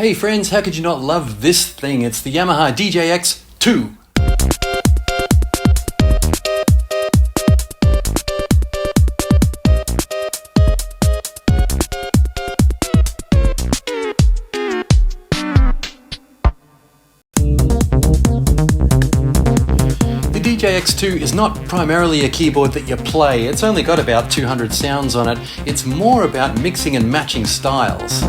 Hey friends, how could you not love this thing? It's the Yamaha DJX2. The DJX2 is not primarily a keyboard that you play. It's only got about 200 sounds on it. It's more about mixing and matching styles.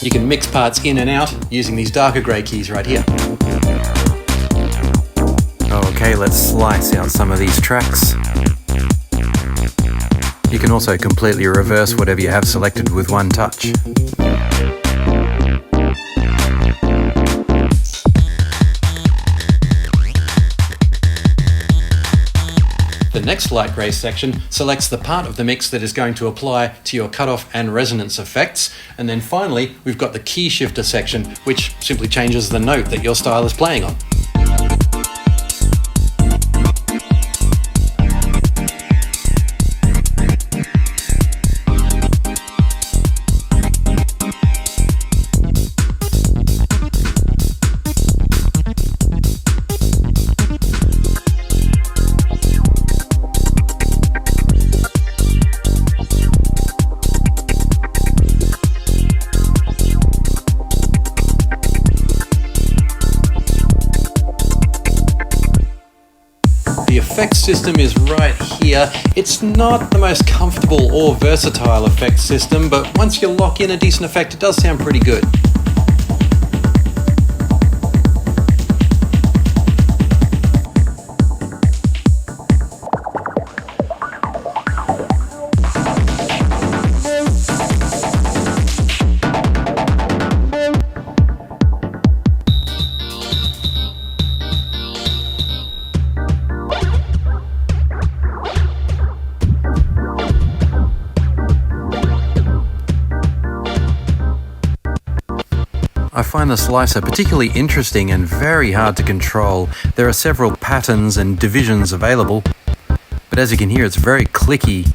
You can mix parts in and out using these darker grey keys right here. Okay, let's slice out some of these tracks. You can also completely reverse whatever you have selected with one touch. The next light grey section selects the part of the mix that is going to apply to your cutoff and resonance effects. And then finally, we've got the key shifter section, which simply changes the note that your style is playing on. The effects system is right here. It's not the most comfortable or versatile effects system, but once you lock in a decent effect, it does sound pretty good. I find the slicer particularly interesting and very hard to control. There are several patterns and divisions available, but as you can hear, it's very clicky.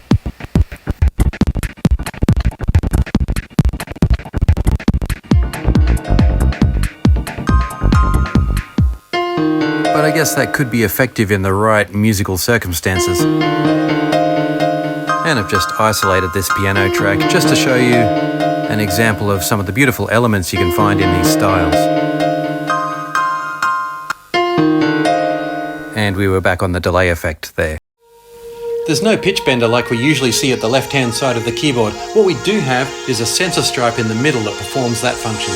But I guess that could be effective in the right musical circumstances. And I've just isolated this piano track just to show you an example of some of the beautiful elements you can find in these styles. And we were back on the delay effect there. There's no pitch bender like we usually see at the left-hand side of the keyboard. What we do have is a sensor stripe in the middle that performs that function.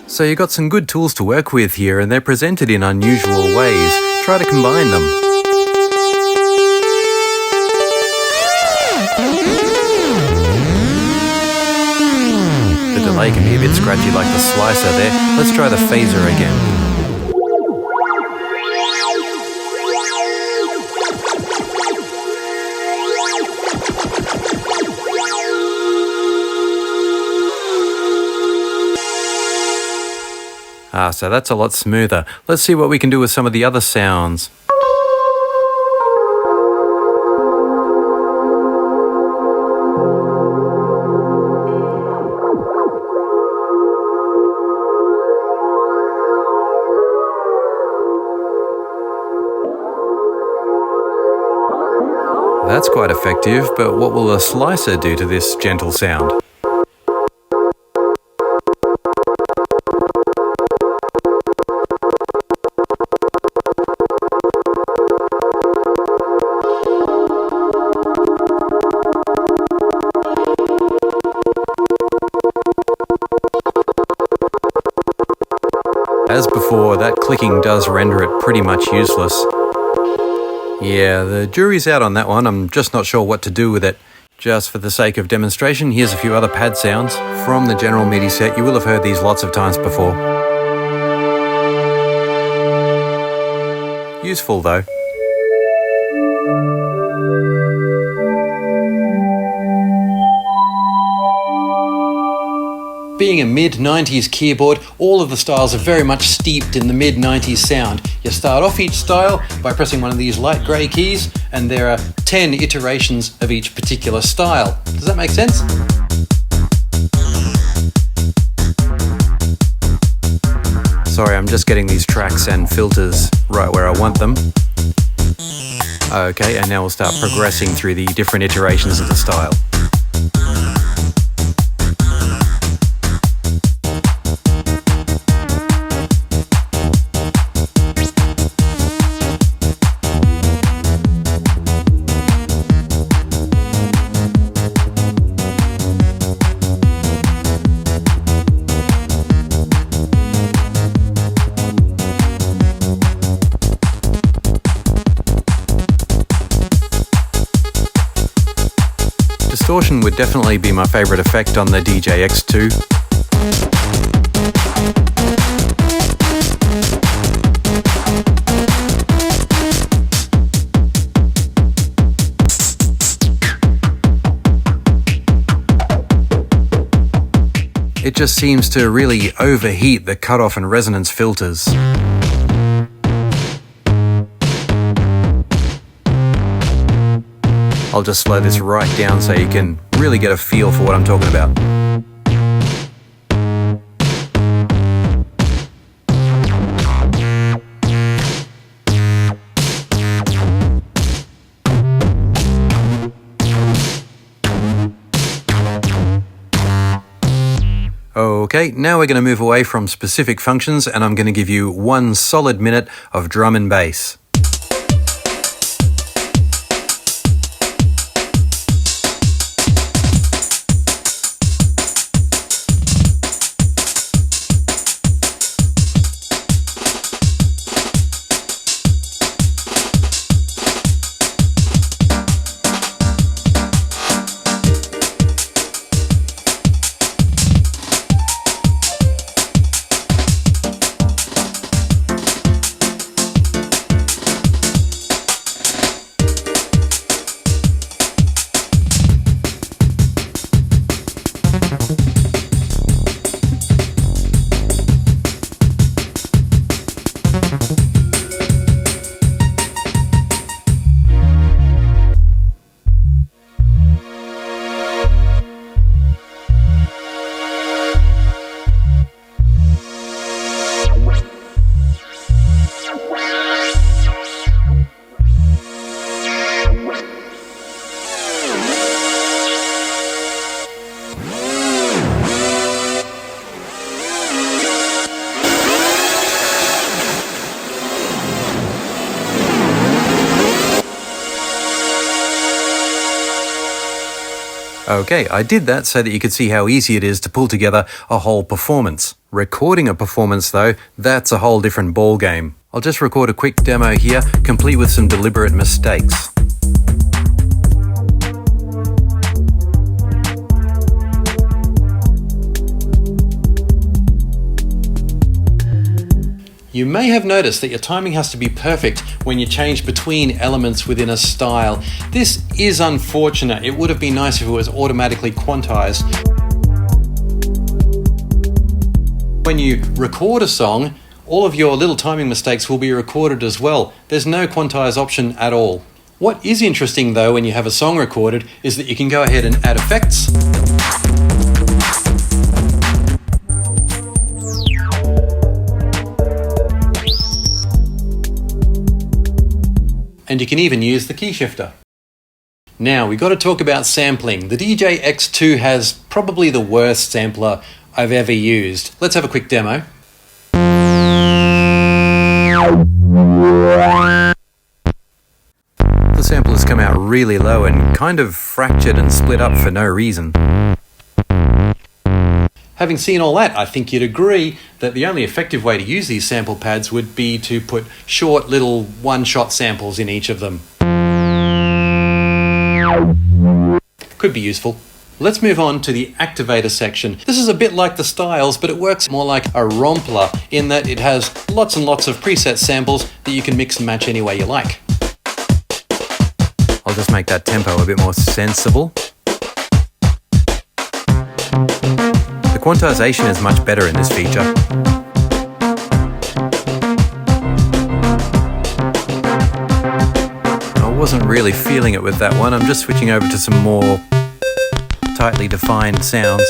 So you've got some good tools to work with here, and they're presented in unusual ways. Try to combine them. The delay can be a bit scratchy like the slicer there. Let's try the phaser again. So that's a lot smoother. Let's see what we can do with some of the other sounds. That's quite effective, but what will a slicer do to this gentle sound? As before, that clicking does render it pretty much useless. Yeah, the jury's out on that one. I'm just not sure what to do with it. Just for the sake of demonstration, here's a few other pad sounds from the general MIDI set. You will have heard these lots of times before. Useful though. Being a mid-90s keyboard, all of the styles are very much steeped in the mid-90s sound. You start off each style by pressing one of these light grey keys, and there are 10 iterations of each particular style. Does that make sense? Sorry, I'm just getting these tracks and filters right where I want them. Okay, and now we'll start progressing through the different iterations of the style. Distortion would definitely be my favourite effect on the DJX2. It just seems to really overheat the cutoff and resonance filters. I'll just slow this right down so you can really get a feel for what I'm talking about. Okay, now we're going to move away from specific functions and I'm going to give you 1 solid minute of drum and bass. Okay, I did that so that you could see how easy it is to pull together a whole performance. Recording a performance though, that's a whole different ball game. I'll just record a quick demo here, complete with some deliberate mistakes. You may have noticed that your timing has to be perfect when you change between elements within a style. This is unfortunate. It would have been nice if it was automatically quantized. When you record a song, all of your little timing mistakes will be recorded as well. There's no quantize option at all. What is interesting though when you have a song recorded is that you can go ahead and add effects. And you can even use the key shifter. Now, we've got to talk about sampling. The DJX2 has probably the worst sampler I've ever used. Let's have a quick demo. The sample has come out really low and kind of fractured and split up for no reason. Having seen all that, I think you'd agree that the only effective way to use these sample pads would be to put short little one-shot samples in each of them. Could be useful. Let's move on to the Activator section. This is a bit like the styles, but it works more like a rompler in that it has lots and lots of preset samples that you can mix and match any way you like. I'll just make that tempo a bit more sensible. The quantization is much better in this feature. I wasn't really feeling it with that one. I'm just switching over to some more tightly defined sounds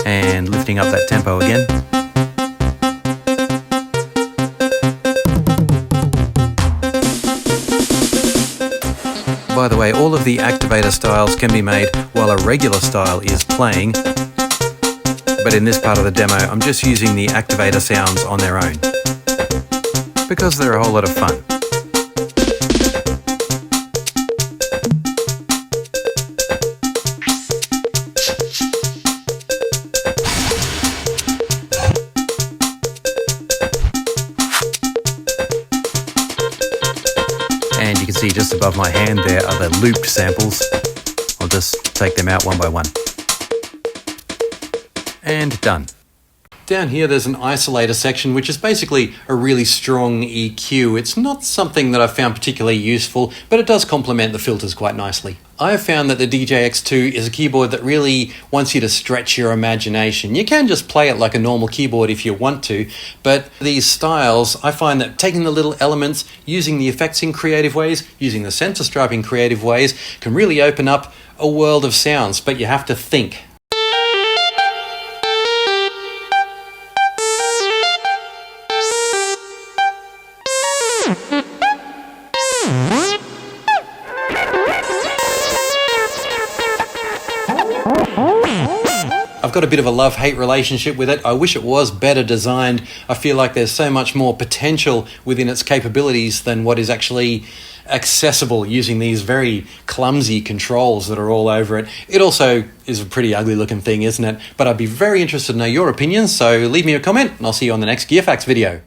and lifting up that tempo again. By the way, all of the Activator styles can be made while a regular style is playing, but in this part of the demo I'm just using the Activator sounds on their own because they're a whole lot of fun. And you can see just above my hand there are the looped samples. I'll just take them out one by one. And done. Down here there's an Isolator section, which is basically a really strong EQ. It's not something that I've found particularly useful, but it does complement the filters quite nicely. I have found that the DJX2 is a keyboard that really wants you to stretch your imagination. You can just play it like a normal keyboard if you want to, but these styles, I find that taking the little elements, using the effects in creative ways, using the sensor stripe in creative ways, can really open up a world of sounds, but you have to think. I've got a bit of a love-hate relationship with it. I wish it was better designed. I feel like there's so much more potential within its capabilities than what is actually accessible using these very clumsy controls that are all over it. It also is a pretty ugly looking thing, isn't it? But I'd be very interested to know your opinions, so leave me a comment and I'll see you on the next Gear Facts video.